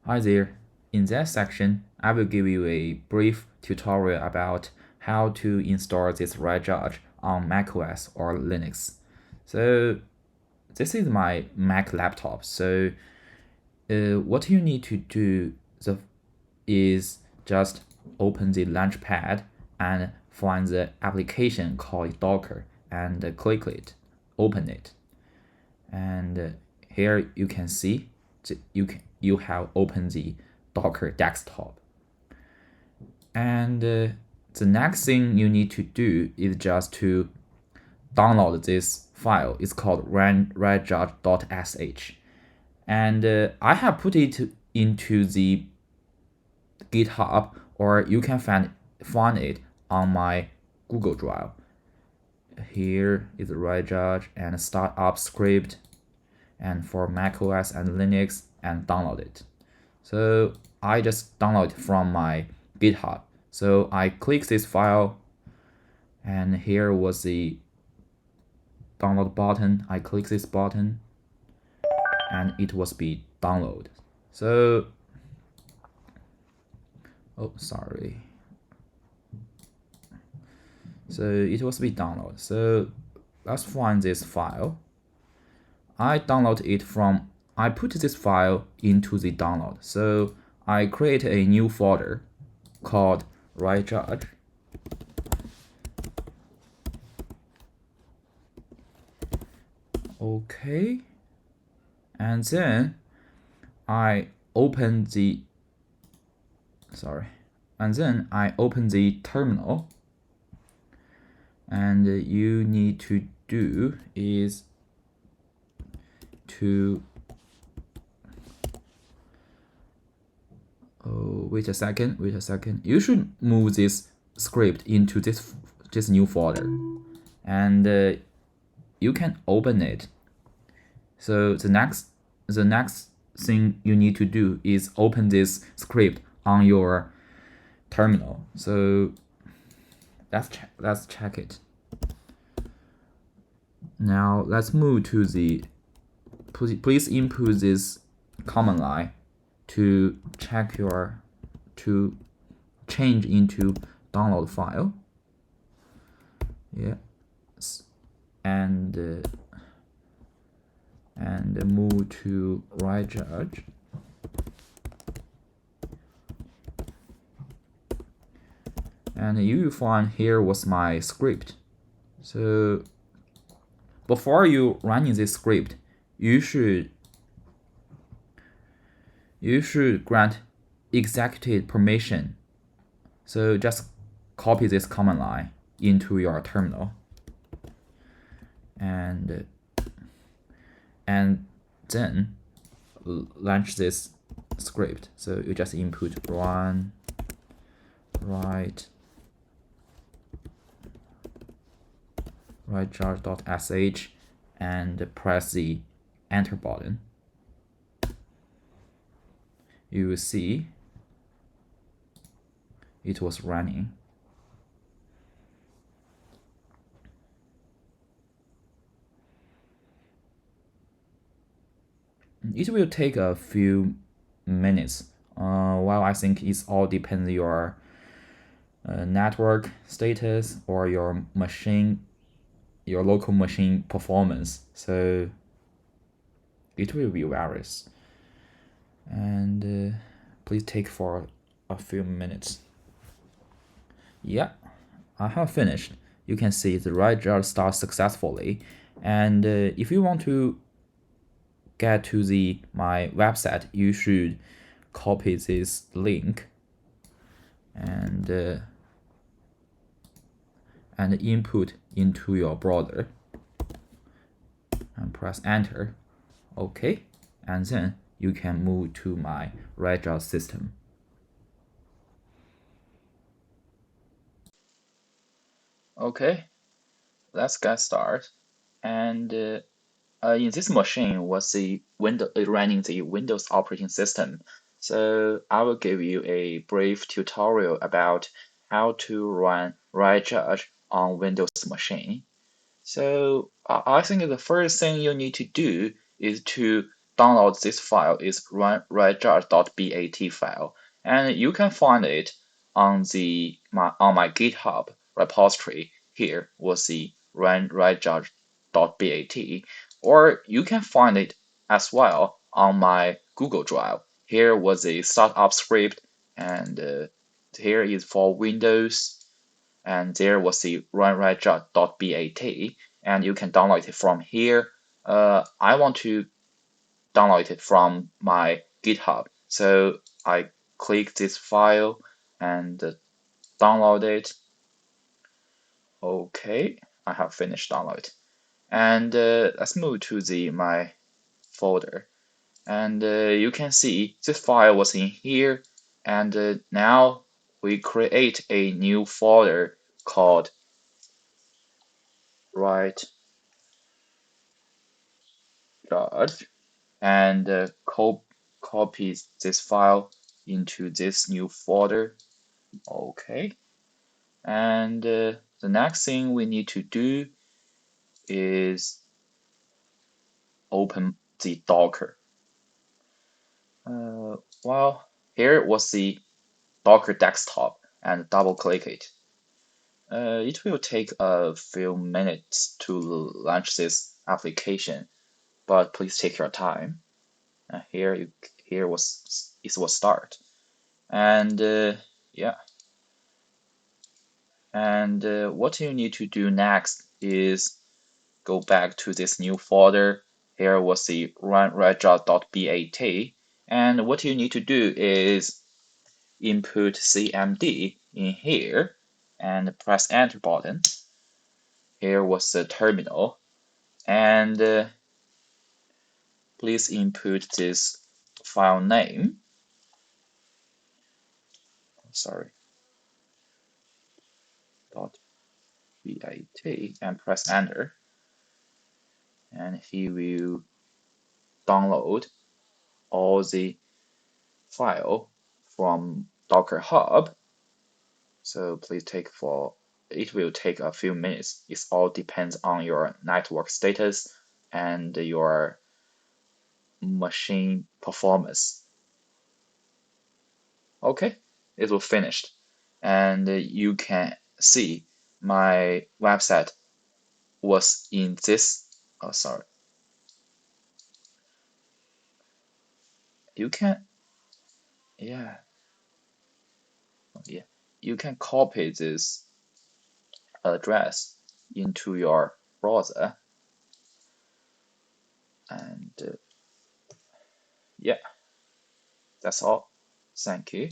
Hi there. In that section, I will give you a brief tutorial about how to install this WriteJudge on macOS or Linux. So this is my Mac laptop. So what you need to do is just open the Launchpad and find the application called Docker and click it, open it, and here you can see you have opened the Docker desktop. And the next thing you need to do is just to download this file. It's called writejudge.sh, and I have put it into the GitHub, or you can find it on my Google Drive. Here is WriteJudge and startup script, and for macOS and Linux, and download it. So I just download it from my GitHub. So I click this file, and here was the download button. I click this button, and it was be downloaded. So, oh, sorry. So it was be downloaded. So let's find this file. I download it from, I put this file into the download. So I create a new folder called WriteJudge. Okay. And then I open the, terminal. And you need to do is to wait a second. You should move this script into this new folder, and you can open it. So the next thing you need to do is open this script on your terminal. So let's check it. Now let's move to the, please input this command line to change into download file. Yes, and move to WriteJudge. And you will find here was my script. So before you running this script, you should grant executive permission. So just copy this command line into your terminal, and then launch this script. So you just input run writejudge.sh and press the enter button. You will see it was running. It will take a few minutes. While I think it all depends on your network status or your local machine performance. So it will be varies. And please take for a few minutes. Yeah, I have finished. You can see the WriteJudge starts successfully. And if you want to get to my website, you should copy this link and input into your browser and press enter. Okay, and then you can move to my WriteJudge system. Okay, let's get started. And in this machine was running the Windows operating system. So I will give you a brief tutorial about how to run WriteJudge on Windows machine. So I think the first thing you need to do is to download this file is WriteJudge.bat file, and you can find it on my GitHub repository. Here was the WriteJudge.bat, or you can find it as well on my Google Drive. Here was a startup script, and here is for Windows, and there was the WriteJudge.bat, and you can download it from here. I want to download it from my GitHub, so I click this file and download it. Okay, I have finished download, and let's move to my folder, and you can see this file was in here, and now we create a new folder called WriteJudge, and copy this file into this new folder. Okay, and the next thing we need to do is open the Docker. Well, here was the Docker desktop, and double click it. It will take a few minutes to launch this application, but please take your time. Here it will start, and yeah, and what you need to do next is go back to this new folder. Here was the WriteJudge.bat, and what you need to do is input cmd in here and press enter button. Here was the terminal, and please input this file name. Sorry, .bat, and press enter, and he will download all the file from Docker Hub. So please it will take a few minutes. It all depends on your network status and your machine performance. Okay, it will finished, and you can see my website was in this. Oh, sorry. You can, yeah, yeah. You can copy this address into your browser, and yeah, that's all. Thank you.